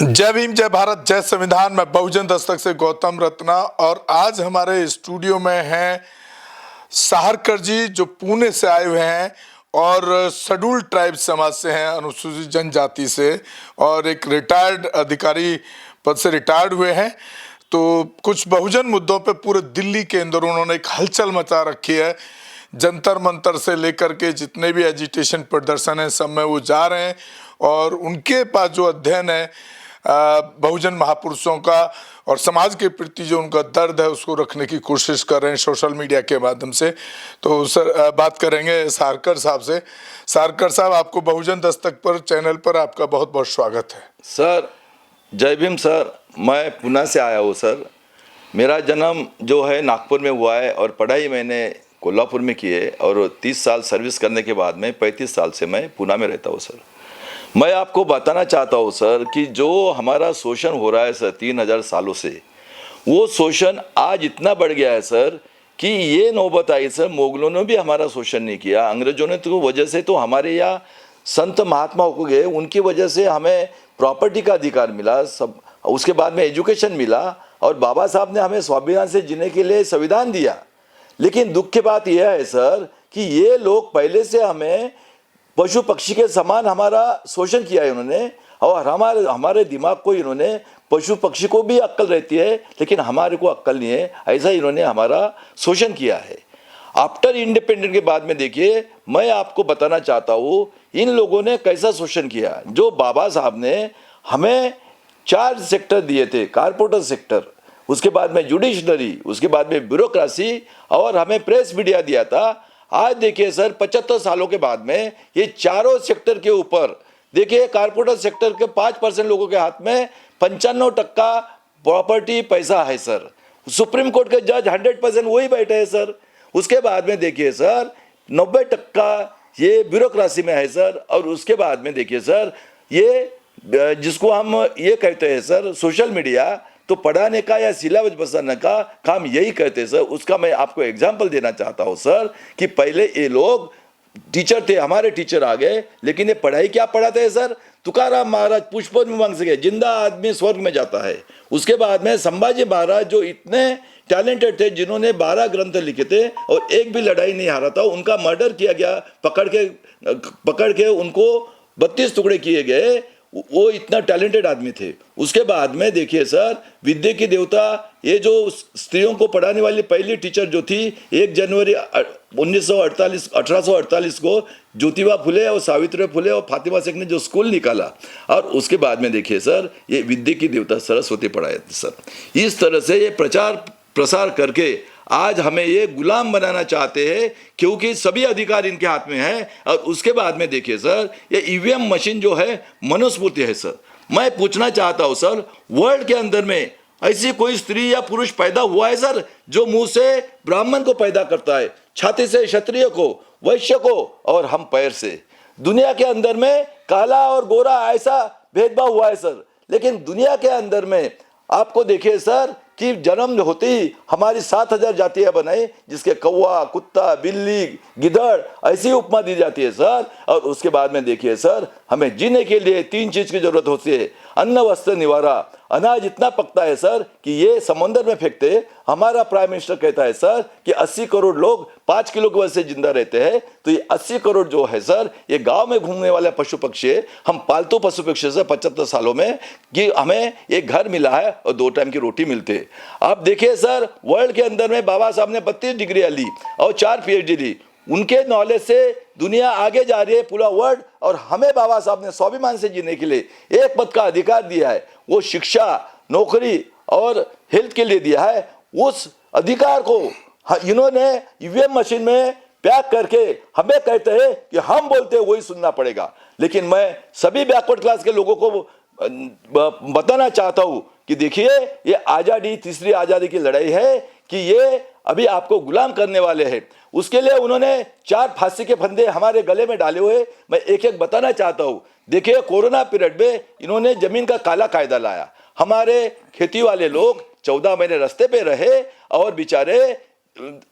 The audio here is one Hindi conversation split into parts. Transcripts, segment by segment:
जय भीम, जय भारत, जय संविधान। मैं बहुजन दस्तक से गौतम रत्ना और आज हमारे स्टूडियो में हैं साहरकर जी, जो पुणे से आए हुए हैं और शेड्यूल्ड ट्राइब समाज से हैं, अनुसूचित जनजाति से, और एक रिटायर्ड अधिकारी पद से रिटायर्ड हुए हैं। तो कुछ बहुजन मुद्दों पे पूरे दिल्ली के अंदर उन्होंने एक हलचल मचा रखी है। जंतर मंतर से लेकर के जितने भी एजिटेशन प्रदर्शन है, सब में वो जा रहे हैं और उनके पास जो अध्ययन है बहुजन महापुरुषों का और समाज के प्रति जो उनका दर्द है उसको रखने की कोशिश कर रहे हैं सोशल मीडिया के माध्यम से। तो सर, बात करेंगे साहरकर साहब से। साहरकर साहब, आपको बहुजन दस्तक पर चैनल पर आपका बहुत बहुत स्वागत है। सर, जय भीम सर। मैं पुणे से आया हूँ सर। मेरा जन्म जो है नागपुर में हुआ है और पढ़ाई मैंने कोल्हापुर में की है और 30 साल सर्विस करने के बाद में 35 साल से मैं पुणे में रहता हूँ सर। मैं आपको बताना चाहता हूँ सर कि जो हमारा शोषण हो रहा है सर 3000 सालों से, वो शोषण आज इतना बढ़ गया है सर कि ये नौबत आई सर, मुगलों ने भी हमारा शोषण नहीं किया, अंग्रेजों ने तो वजह से तो हमारे यहाँ संत महात्मा हो गए, उनकी वजह से हमें प्रॉपर्टी का अधिकार मिला, सब उसके बाद में एजुकेशन मिला और बाबा साहब ने हमें स्वाभिमान से जीने के लिए संविधान दिया। लेकिन दुख की बात यह है सर कि ये लोग पहले से हमें पशु पक्षी के समान हमारा शोषण किया है इन्होंने, और हमारे दिमाग को इन्होंने, पशु पक्षी को भी अक्ल रहती है लेकिन हमारे को अक्ल नहीं है, ऐसा इन्होंने हमारा शोषण किया है। आफ्टर इंडिपेंडेंट के बाद में देखिए, मैं आपको बताना चाहता हूँ इन लोगों ने कैसा शोषण किया। जो बाबा साहब ने हमें 4 सेक्टर दिए थे, कारपोरेटर सेक्टर, उसके बाद में जुडिशनरी, उसके बाद में ब्यूरोक्रेसी और हमें प्रेस मीडिया दिया था। आज देखिए सर, 75 सालों के बाद में ये चारों सेक्टर के ऊपर देखिए, कारपोरेटर सेक्टर के 5% लोगों के हाथ में 95% प्रॉपर्टी पैसा है सर। सुप्रीम कोर्ट के जज 100% वही बैठे हैं सर। उसके बाद में देखिए सर 90% ये ब्यूरोक्रेसी में है सर। और उसके बाद में देखिए सर, ये जिसको हम ये कहते हैं सर सोशल मीडिया, तो पढ़ाने का या सिलेबस बसाने का काम यही करते सर। उसका मैं आपको एग्जांपल देना चाहता हूँ सर कि पहले ये लोग टीचर थे, हमारे टीचर आ गए, लेकिन ये पढ़ाई क्या पढ़ाते हैं सर? तुकाराम महाराज पुष्पों में मांग सके, जिंदा आदमी स्वर्ग में जाता है। उसके बाद में संभाजी महाराज जो इतने टैलेंटेड थे, जिन्होंने 12 ग्रंथ लिखे थे और एक भी लड़ाई नहीं हारा था, उनका मर्डर किया गया, पकड़ के उनको 32 टुकड़े किए गए। वो इतना टैलेंटेड आदमी थे। उसके बाद में देखिए सर, विद्या की देवता, ये जो स्त्रियों को पढ़ाने वाली पहली टीचर जो थी, 1 जनवरी 1848 को ज्योतिबा फुले और सावित्री फुले और फातिमा शेख ने जो स्कूल निकाला, और उसके बाद में देखिए सर, ये विद्या की देवता सरस्वती पढ़ाए थे सर। इस तरह से ये प्रचार प्रसार करके आज हमें ये गुलाम बनाना चाहते हैं, क्योंकि सभी अधिकार इनके हाथ में है। और उसके बाद में देखिए सर, ये ईवीएम मशीन जो है मनुस्मृति है सर। मैं पूछना चाहता हूं सर, वर्ल्ड के अंदर में ऐसी कोई स्त्री या पुरुष पैदा हुआ है सर जो मुंह से ब्राह्मण को पैदा करता है, छाती से क्षत्रिय को, वैश्य को, और हम पैर से? दुनिया के अंदर में काला और गोरा ऐसा भेदभाव हुआ है सर। लेकिन दुनिया के अंदर में आपको देखिए सर कि जन्म होते ही हमारी 7000 जातियां बनाई, जिसके कौवा, कुत्ता, बिल्ली, गिद्धड़ ऐसी उपमा दी जाती है सर। और उसके बाद में देखिए सर, हमें जीने के लिए 3 चीज की जरूरत होती है, अन्न, वस्त्र, निवारा। अनाज इतना पकता है सर कि ये समंदर में फेंकते। हमारा प्राइम मिनिस्टर कहता है सर कि 80 करोड़ लोग 5 किलो की वजह से जिंदा रहते हैं। तो ये 80 करोड़ जो है सर, ये गांव में घूमने वाले पशु पक्षी है। हम पालतू पशु पक्षी से 75 सालों में कि हमें एक घर मिला है और 2 टाइम की रोटी मिलती है। अब देखिए सर, वर्ल्ड के अंदर में बाबा साहब ने 32 डिग्रियां ली और 4 PhD ली। उनके नॉलेज से दुनिया आगे जा रही है, पूरा वर्ल्ड। और हमें बाबा साहब ने स्वाभिमान से जीने के लिए एक पद का अधिकार दिया है, वो शिक्षा, नौकरी और हेल्थ के लिए दिया है। उस अधिकार को इन्होंने ईवीएम मशीन में पैक करके हमें कहते हैं कि हम बोलते हैं वही सुनना पड़ेगा। लेकिन मैं सभी बैकवर्ड क्लास के लोगों को बताना चाहता हूं कि देखिए, ये आजादी, तीसरी आजादी की लड़ाई है कि ये अभी आपको गुलाम करने वाले हैं। उसके लिए उन्होंने 4 फांसी के फंदे हमारे गले में डाले हुए। मैं एक एक बताना चाहता हूं। देखिए, कोरोना पीरियड में इन्होंने जमीन का काला कायदा लाया। हमारे खेती वाले लोग 14 महीने रास्ते पे रहे और बेचारे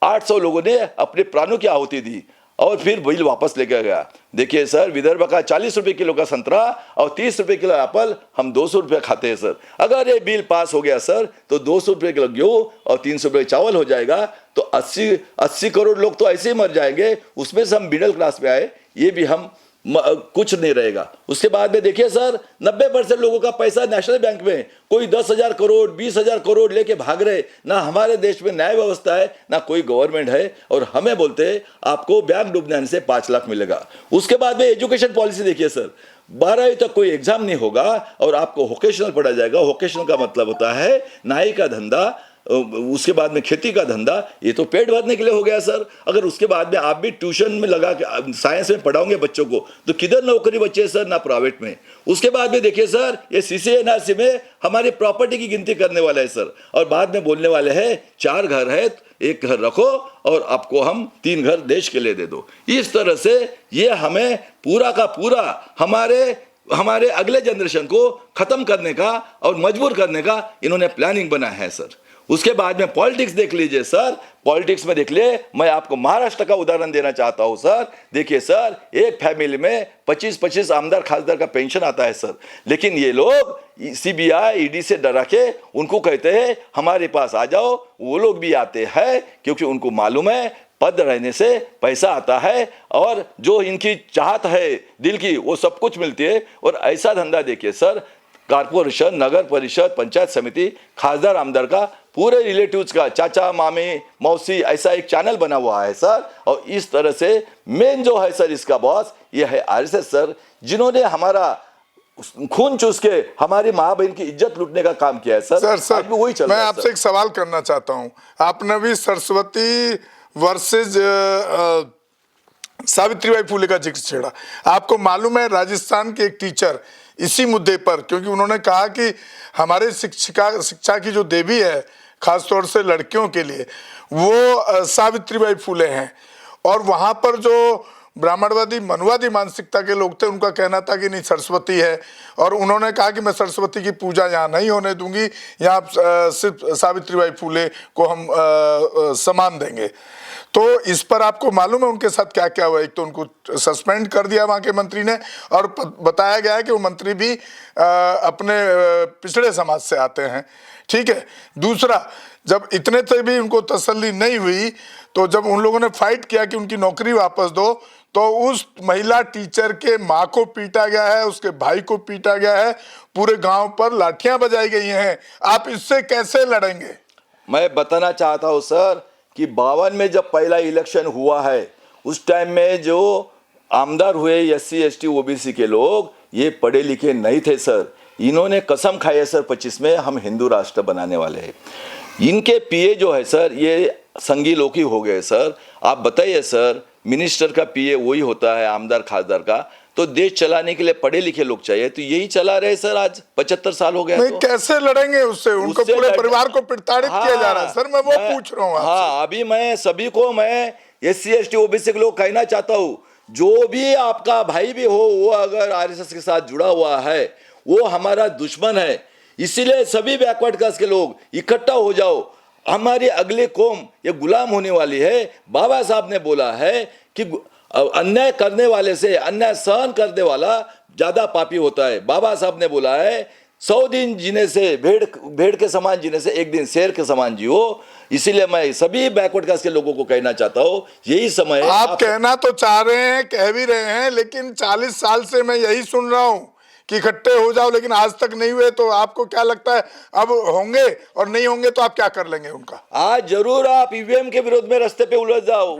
800 लोगों ने अपने प्राणों की आहुति दी। और फिर बिल वापस लेकर गया। देखिए सर, विदर्भ का 40 रुपए किलो का संतरा और 30 रुपए किलो एप्पल हम 200 रुपये खाते हैं सर। अगर ये बिल पास हो गया सर तो 200 रुपये किलो गेहूँ और 300 रुपये चावल हो जाएगा, तो 80 करोड़ लोग तो ऐसे ही मर जाएंगे। उसमें से हम मिडिल क्लास में आए, ये भी हम कुछ नहीं रहेगा। उसके बाद में देखिए सर, 90% लोगों का पैसा नेशनल बैंक में, कोई 10,000 करोड़ 20,000 करोड़ लेके भाग रहे। ना हमारे देश में न्याय व्यवस्था है, ना कोई गवर्नमेंट है, और हमें बोलते हैं आपको बैंक डूबने से 5 लाख मिलेगा। उसके बाद में एजुकेशन पॉलिसी देखिए सर, 12वीं तक कोई एग्जाम नहीं होगा और आपको वोकेशनल पढ़ा जाएगा। वोकेशनल का मतलब होता है नाई का धंधा, उसके बाद में खेती का धंधा। ये तो पेट भरने के लिए हो गया सर। अगर उसके बाद में आप भी ट्यूशन में लगा के साइंस में पढ़ाओगे बच्चों को, तो किधर नौकरी बचे सर, ना प्राइवेट में। उसके बाद में देखिए सर, ये CC/NRC में हमारी प्रॉपर्टी की गिनती करने वाला है सर, और बाद में बोलने वाले हैं 4 घर है, 1 घर रखो और आपको हम 3 घर देश के लिए दे दो। इस तरह से ये हमें पूरा का पूरा हमारे अगले जनरेशन को खत्म करने का और मजबूर करने का इन्होंने प्लानिंग बनाया है सर। उसके बाद में पॉलिटिक्स देख लीजिए सर, पॉलिटिक्स में देख लिए, मैं आपको महाराष्ट्र का उदाहरण देना चाहता हूं सर। देखिए सर, एक फैमिली में 25-25 आमदार खासदार का पेंशन आता है सर, लेकिन ये लोग CBI ED से डरा के उनको कहते हैं हमारे पास आ जाओ। वो लोग भी आते हैं क्योंकि उनको मालूम है पद रहने से पैसा आता है, और जो इनकी चाहत है दिल की वो सब कुछ मिलती है। और ऐसा धंधा देखिए सर, कारपोरेशन, नगर परिषद, पंचायत समिति, खासदार आमदार का पूरे रिलेटिव्स का, चाचा मामी मौसी, ऐसा एक चैनल बना हुआ है सर। और इस तरह से मेन जो है सर इसका बॉस ये है RSS सर, जिन्होंने हमारा खून चूस के हमारी माँ बहन की इज्जत लूटने का काम किया है सर। सर वही चल मैं रहा है आपसे सर। एक सवाल करना चाहता हूं। आपने भी सरस्वती वर्सेज सावित्रीबाई फुले का जिक्र छेड़ा। आपको मालूम है राजस्थान के एक टीचर इसी मुद्दे पर, क्योंकि उन्होंने कहा कि हमारे शिक्षा की जो देवी है खासतौर से लड़कियों के लिए, वो सावित्रीबाई फुले हैं। और वहां पर जो ब्राह्मणवादी मनुवादी मानसिकता के लोग थे, उनका कहना था कि नहीं सरस्वती है, और उन्होंने कहा कि मैं सरस्वती की पूजा यहाँ नहीं होने दूंगी, यहाँ सिर्फ सावित्रीबाई फुले को हम सम्मान देंगे। तो इस पर आपको मालूम है उनके साथ क्या क्या हुआ? एक तो उनको सस्पेंड कर दिया वहाँ के मंत्री ने, और बताया गया है कि वो मंत्री भी अपने पिछड़े समाज से आते हैं। ठीक है। दूसरा, जब इतने से भी उनको तसल्ली नहीं हुई, तो जब उन लोगों ने फाइट किया कि उनकी नौकरी वापस दो, तो उस महिला टीचर के माँ को पीटा गया है, उसके भाई को पीटा गया है, पूरे गांव पर लाठियां बजाई गई हैं। आप इससे कैसे लड़ेंगे? मैं बताना चाहता हूं सर कि 52 में जब पहला इलेक्शन हुआ है, उस टाइम में जो आमदार हुए SC ST OBC के लोग, ये पढ़े लिखे नहीं थे सर। इन्होंने कसम खाई है सर 25 में हम हिंदू राष्ट्र बनाने वाले हैं। इनके PA जो है सर, ये संगी लोकी हो गए सर। आप बताइए सर, मिनिस्टर का PA वही होता है आमदार खासदार का, तो देश चलाने के लिए पढ़े लिखे लोग चाहिए, तो यही चला रहे सर। आज 75 साल हो गया। नहीं, तो कैसे लड़ेंगे उससे? उनको पूरे परिवार को प्रताड़ित किया जा रहा है सर। मैं वो पूछ रहा हूँ आपसे। हाँ, अभी मैं सभी को, मैं SC ST OBC के लोग कहना चाहता हूँ, जो भी आपका भाई भी हो, वो अगर RSS के साथ जुड़ा हुआ है, वो हमारा दुश्मन है। इसीलिए सभी बैकवर्ड कास्ट के लोग इकट्ठा हो जाओ। हमारी अगली कौम ये गुलाम होने वाली है। बाबा साहब ने बोला है कि अन्याय करने वाले से अन्याय सहन करने वाला ज्यादा पापी होता है। बाबा साहब ने बोला है 100 दिन जीने से, भेड़ के समान जीने से 1 दिन शेर के समान जियो। इसीलिए मैं सभी बैकवर्ड कास्ट के लोगों को कहना चाहता हूँ, यही समय है। आप कहना तो चाह रहे हैं, कह भी रहे हैं, लेकिन 40 साल से मैं यही सुन रहा हूँ कि इकट्ठे हो जाओ, लेकिन आज तक नहीं हुए। तो आपको क्या लगता है अब होंगे? और नहीं होंगे तो आप क्या कर लेंगे उनका? आज जरूर आप EVM के विरोध में रास्ते पे उलझ जाओ,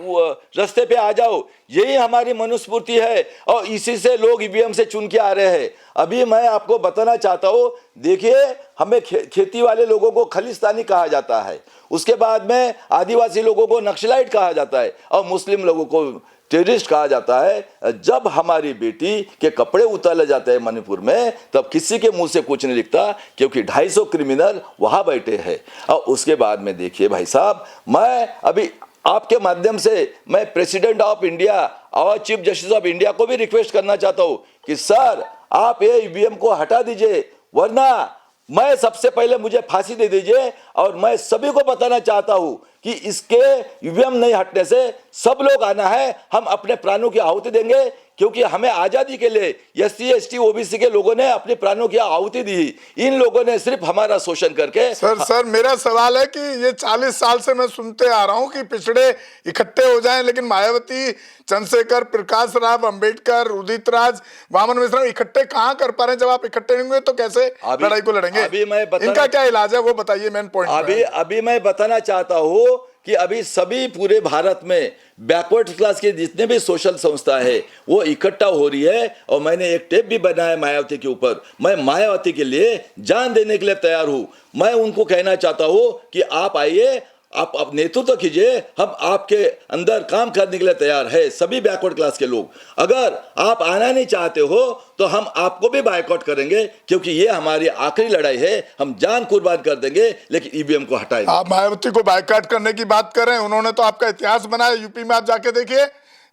रास्ते पे आ जाओ। यही हमारी मनुस्मृति है, और इसी से लोग EVM से चुन के आ रहे हैं। अभी मैं आपको बताना चाहता हूँ, देखिए, हमें खेती वाले लोगों को खलिस्तानी कहा जाता है, उसके बाद में आदिवासी लोगों को नक्सलाइट कहा जाता है, और मुस्लिम लोगों को टेररिस्ट कहा जाता है। जब हमारी बेटी के कपड़े उतारे जाते हैं मणिपुर में, तब किसी के मुंह से कुछ नहीं लिखता, क्योंकि 250 क्रिमिनल वहां बैठे हैं। और उसके बाद में देखिए भाई साहब, मैं अभी आपके माध्यम से मैं प्रेसिडेंट ऑफ इंडिया और चीफ जस्टिस ऑफ इंडिया को भी रिक्वेस्ट करना चाहता हूं कि सर, आप ये EVM को हटा दीजिए, वरना मैं सबसे पहले मुझे फांसी दे दीजिए। और मैं सभी को बताना चाहता हूं कि इसके ईवीएम नहीं हटने से सब लोग आना है, हम अपने प्राणों की आहुति देंगे, क्योंकि हमें आजादी के लिए एससी एसटी ओबीसी के लोगों ने अपने प्राणों की आहुति दी। इन लोगों ने सिर्फ हमारा शोषण करके। सर मेरा सवाल है कि ये 40 साल से मैं सुनते आ रहा हूं कि पिछड़े इकट्ठे हो जाएं, लेकिन मायावती, चंद्रशेखर, प्रकाश राव अंबेडकर, उदित राज, वामन मिश्रा इकट्ठे कहां कर पा रहे हैं? जब आप इकट्ठे नहीं होंगे तो कैसे लड़ाई को लड़ेंगे? इनका क्या इलाज है वो बताइए, मेन पॉइंट। अभी मैं बताना चाहता हूं कि अभी सभी पूरे भारत में बैकवर्ड क्लास के जितने भी सोशल संस्था है वो इकट्ठा हो रही है। और मैंने एक टेप भी बनाया मायावती के ऊपर। मैं मायावती के लिए जान देने के लिए तैयार हूं। मैं उनको कहना चाहता हूं कि आप आइए, आप नेतृत्व कीजिए, हम आपके अंदर काम करने के लिए तैयार है, सभी बैकवर्ड क्लास के लोग। अगर आप आना नहीं चाहते हो तो हम आपको भी बायकॉट करेंगे, क्योंकि ये हमारी आखिरी लड़ाई है। हम जान कुर्बान कर देंगे, लेकिन ईवीएम को हटाएंगे। आप मायावती को बायकॉट करने की बात कर रहे हैं, उन्होंने तो आपका इतिहास बनाया। यूपी में आप जाके देखिए,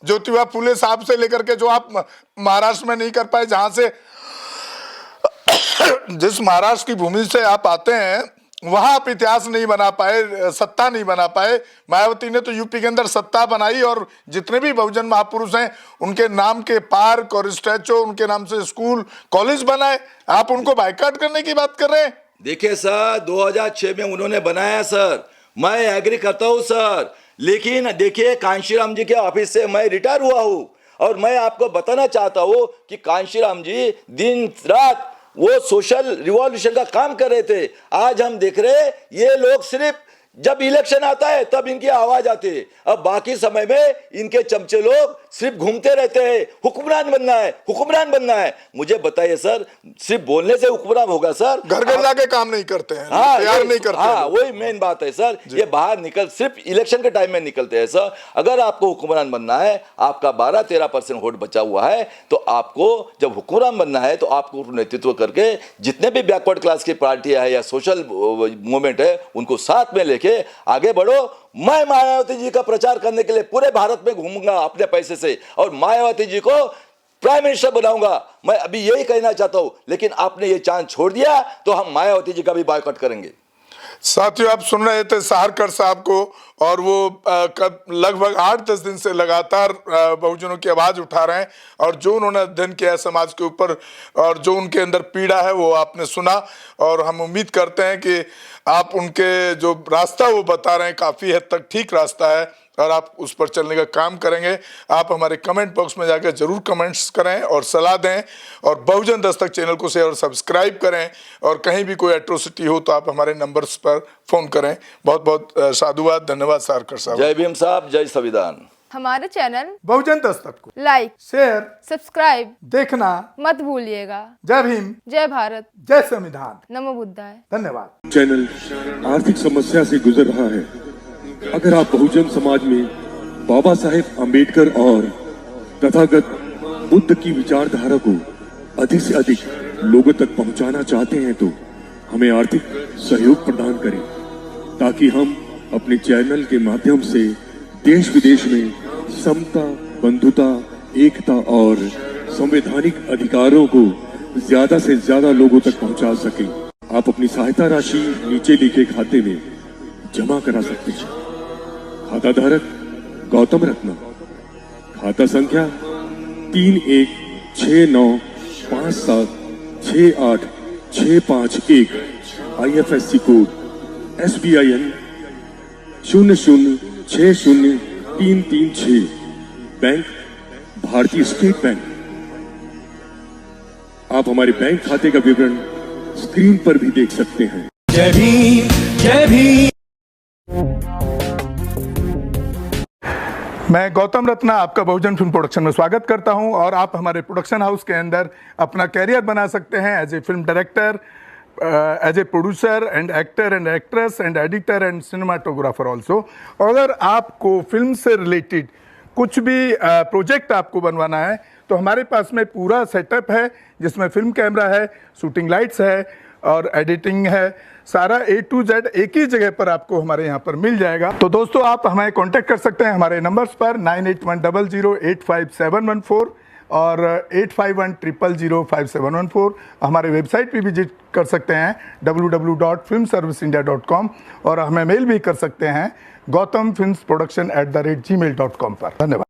ज्योतिबा फुले साहब से लेकर के जो आप महाराष्ट्र में नहीं कर पाए, जहां से जिस महाराष्ट्र की भूमि से आप आते हैं वहां आप इतिहास नहीं बना पाए, सत्ता नहीं बना पाए। मायावती ने तो यूपी के अंदर सत्ता बनाई, और जितने भी बहुजन महापुरुष हैं उनके नाम के पार्क और स्टैचू, उनके नाम से स्कूल कॉलेज बनाए। आप उनको बायकॉट करने की बात कर रहे हैं? देखिए सर, 2006 में उन्होंने बनाया सर, मैं एग्री करता हूं सर, लेकिन देखिए कांशीराम जी के ऑफिस से मैं रिटायर हुआ हूं, और मैं आपको बताना चाहता हूं कि कांशीराम जी दिन रात वो सोशल रिवॉल्यूशन का काम कर रहे थे। आज हम देख रहे हैं ये लोग सिर्फ जब इलेक्शन आता है तब इनकी आवाज आती है। अब बाकी समय में इनके चमचे लोग सिर्फ घूमते रहते हैं, हुक्मरान बनना है, हुक्मरान बनना है। मुझे बताइए सर, सिर्फ बोलने से हुक्मरान होगा सर? घर घर जाके काम नहीं करते हैं, हाँ, तैयार नहीं करते हैं। हाँ, वही मेन बात है सर। ये बाहर निकल सिर्फ इलेक्शन के टाइम में निकलते हैं सर। अगर आपको हुक्मरान बनना है, आपका 12-13% वोट बचा हुआ है, तो आपको जब हुक्मरान बनना है तो आपको नेतृत्व करके जितने भी बैकवर्ड क्लास की पार्टियां है या सोशल मूवमेंट है उनको साथ में लेके आगे बढ़ो। मैं मायावती जी का प्रचार करने के लिए पूरे भारत में घूमूंगा अपने पैसे से, और मायावती जी को प्राइम मिनिस्टर बनाऊंगा। मैं अभी यही कहना चाहता हूं, लेकिन आपने ये चांस छोड़ दिया तो हम मायावती जी का भी बायकॉट करेंगे। साथियों, आप सुन रहे थे साहरकर साहब को, और वो लगभग 8-10 दिन से लगातार बहुजनों की आवाज उठा रहे हैं, और जो उन्होंने अध्ययन किया है समाज के ऊपर और जो उनके अंदर पीड़ा है वो आपने सुना। और हम उम्मीद करते हैं कि आप उनके जो रास्ता वो बता रहे हैं काफ़ी हद तक ठीक रास्ता है, और आप उस पर चलने का काम करेंगे। आप हमारे कमेंट बॉक्स में जाकर जरूर कमेंट्स करें और सलाह दें, और बहुजन दस्तक चैनल को शेयर और सब्सक्राइब करें, और कहीं भी कोई एट्रोसिटी हो तो आप हमारे नंबर्स पर फोन करें। बहुत बहुत साधुवाद, धन्यवाद साहरकर साहब। जय भीम साहब, जय संविधान। हमारे चैनल बहुजन दस्तक को लाइक, शेयर, सब्सक्राइब देखना मत भूलिएगा। जय भीम, जय भारत, जय संविधान, नमो बुद्धाय। धन्यवाद। चैनल आर्थिक समस्या से गुजर रहा है। अगर आप बहुजन समाज में बाबा साहेब अम्बेडकर और तथागत बुद्ध की विचारधारा को अधिक से अधिक लोगों तक पहुंचाना चाहते हैं तो हमें आर्थिक सहयोग प्रदान करें, ताकि हम अपने चैनल के माध्यम से देश विदेश में समता, बंधुता, एकता और संवैधानिक अधिकारों को ज्यादा से ज्यादा लोगों तक पहुंचा सकें। आप अपनी सहायता राशि नीचे लिखे खाते में जमा करा सकते हैं। खाता धारक गौतम रत्ना, खाता संख्या 3169576865 IFSC कोड SBIN 0060336, बैंक भारतीय स्टेट बैंक। आप हमारे बैंक खाते का विवरण स्क्रीन पर भी देख सकते हैं। जय भीम, जय भीम। मैं गौतम रत्ना आपका बहुजन फिल्म प्रोडक्शन में स्वागत करता हूं, और आप हमारे प्रोडक्शन हाउस के अंदर अपना कैरियर बना सकते हैं as a film director, as a producer and actor and actress and editor and cinematographer also. अगर आपको फिल्म से रिलेटेड कुछ भी प्रोजेक्ट आपको बनवाना है तो हमारे पास में पूरा सेटअप है, जिसमें फिल्म कैमरा है, शूटिंग लाइट्स है और एडिटिंग है। सारा A to Z एक ही जगह पर आपको हमारे यहाँ पर मिल जाएगा। तो दोस्तों, आप हमें कांटेक्ट कर सकते हैं हमारे नंबर्स पर 9810085714, और 8510005714 हमारे वेबसाइट पे विजिट कर सकते हैं www.filmserviceindia.com और हमें मेल भी कर सकते हैं gautamfilmsproduction@gmail.com पर। धन्यवाद।